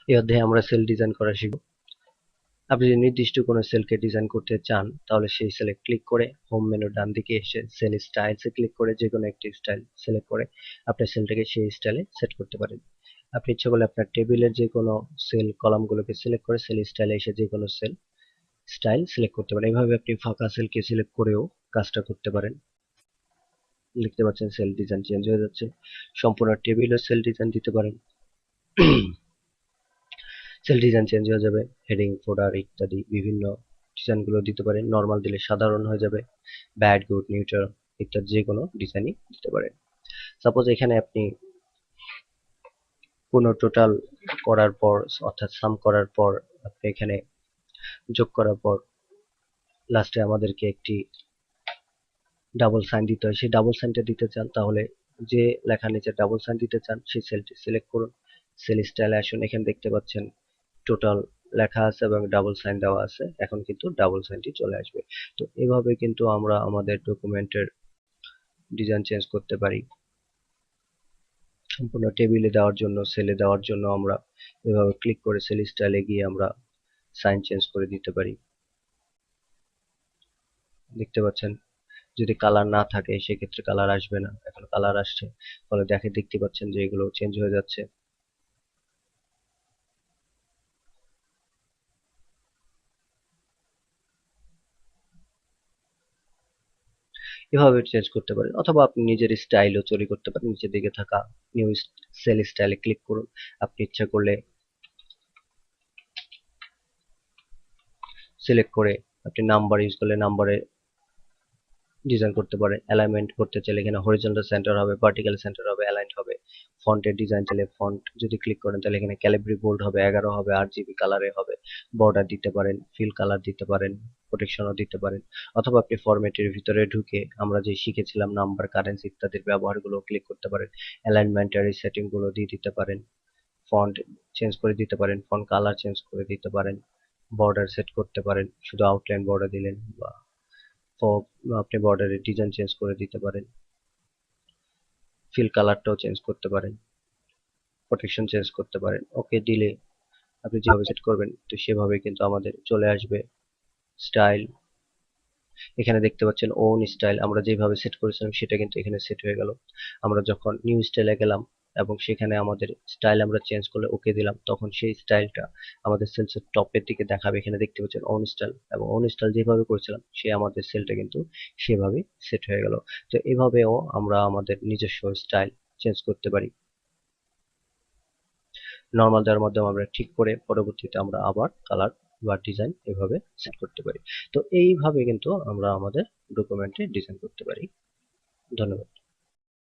এই অধ্যায়ে আমরা সেল ডিজাইন করা শিখব। আপনি যদি নির্দিষ্ট কোনো সেলকে ডিজাইন করতে চান তাহলে সেই সেলে ক্লিক করে হোম মেনুর ডান দিকে এসে সেল স্টাইলসে ক্লিক করে যে কোনো একটি স্টাইল সিলেক্ট করে আপনার সেলটাকে সেই স্টাইলে সেট করতে পারেন। আপনি ইচ্ছে করলে আপনার টেবিলের যে কোনো সেল কলামগুলোকে সিলেক্ট করে সেল স্টাইলে এসে যে কোনো সেল স্টাইল সিলেক্ট করতে পারেন। এইভাবে আপনি ফাঁকা সেলকে সিলেক্ট করেও কাজটা করতে পারেন। লিখতে পাচ্ছেন সেল ডিজাইন চেঞ্জ হয়ে যাচ্ছে। সম্পূর্ণ টেবিলের সেল ডিজাইন দিতে পারেন। সেল ডিজাইন চেঞ্জ হয়ে যাবে, হেডিং ফোল্ডার ইত্যাদি বিভিন্ন ডিজাইনগুলো দিতে পারেন। নর্মাল দিলে সাধারণ হয়ে যাবে, ব্যাড গুড নিউট্রাল ইত্যাদি যে কোনো ডিজাইনই দিতে পারেন। সাপোজ এখানে আপনি কোনো টোটাল করার পর অর্থাৎ সাম করার পর আপনি এখানে যোগ করার পর লাস্টে আমাদেরকে একটি ডাবল সাইন দিতে হয়, সেই ডাবল সাইনটা দিতে চান তাহলে যে লেখার নিচে ডাবল সাইন দিতে চান সেই সেলটি সিলেক্ট করুন, সেল স্টাইলে আসুন। এখানে দেখতে পাচ্ছেন টোটাল লেখা আছে এবং ডাবল সাইন দেওয়া আছে। এখন কিন্তু ডাবল সাইনটি চলে আসবে। তো এভাবে কিন্তু আমরা আমাদের ডকুমেন্টের ডিজাইন চেঞ্জ করতে পারি। সম্পূর্ণ টেবিলে দেওয়ার জন্য, সেলে দেওয়ার জন্য আমরা এভাবে ক্লিক করে সেল স্টাইলে গিয়ে আমরা সাইন চেঞ্জ করে দিতে পারি। দেখতে পাচ্ছেন যদি কালার না থাকে সেক্ষেত্রে কালার আসবে না, এখন কালার আসছে, ফলে দেখতে পাচ্ছেন যে এগুলো চেঞ্জ হয়ে যাচ্ছে। এভাবে চেঞ্জ করতে পারেন, অথবা আপনি নিজের স্টাইলও তৈরি করতে পারেন। নিচের দিকে থাকা নিউ সেল স্টাইলে ক্লিক করুন। আপনি ইচ্ছা করলে সিলেক্ট করে আপনি নাম্বার ইউজ করলে নাম্বারে ডিজাইন করতে পারেন। অ্যালাইনমেন্ট করতে চাইলে এখানে হরিজন্টাল সেন্টার হবে, ভার্টিক্যাল সেন্টার হবে, অ্যালাইন্ড হবে। ফন্টের ডিজাইন চাইলে ফন্ট যদি ক্লিক করেন তাহলে এখানে ক্যালিব্রি বোল্ড হবে, 11 হবে, RGB কালারে হবে। বর্ডার দিতে পারেন, ফিল কালার দিতে পারেন, প্রোটেকশনও দিতে পারেন। অথবা আপনি ফরম্যাটের ভিতরে ঢুকে আমরা যে শিখেছিলাম নাম্বার, কারেন্সি ইত্যাদির ব্যবহারগুলো ক্লিক করতে পারেন। অ্যালাইনমেন্টের এই সেটিংগুলো দিয়ে দিতে পারেন। ফন্ট চেঞ্জ করে দিতে পারেন, ফন্ট কালার চেঞ্জ করে দিতে পারেন, বর্ডার সেট করতে পারেন, শুধু আউটলাইন বর্ডার দিলেন, বা আপনি বর্ডারের ডিজাইন চেঞ্জ করে দিতে পারেন, ফিল কালারটাও চেঞ্জ করতে পারেন, প্রোটেকশন চেঞ্জ করতে পারেন। ওকে দিলে আপনি যেভাবে সেট করবেন তো সেভাবে কিন্তু আমাদের চলে আসবে স্টাইল। এখানে দেখতে পাচ্ছেন ওন স্টাইল, আমরা যেভাবে সেট করেছিলাম সেটা কিন্তু এখানে সেট হয়ে গেল। আমরা যখন নিউ স্টাইলে গেলাম এবং সেখানে আমাদের স্টাইল আমরা চেঞ্জ করলে ওকে দিলাম, তখন সেই স্টাইলটা আমাদের সেলসের টপের দিকে দেখাবে। এখানে দেখতে পাচ্ছেন ওন স্টাইল, এবং ওন স্টাইল যেভাবে করেছিলাম সে আমাদের সেলটা কিন্তু সেভাবে সেট হয়ে গেল। তো এভাবেও আমরা আমাদের নিজস্ব স্টাইল চেঞ্জ করতে পারি। নর্মাল দেওয়ার মাধ্যমে আমরা ঠিক করে পরবর্তীতে আমরা আবার কালার বা ডিজাইন এভাবে সেট করতে পারি। তো এইভাবে কিন্তু আমরা আমাদের ডকুমেন্টে ডিজাইন করতে পারি। ধন্যবাদ।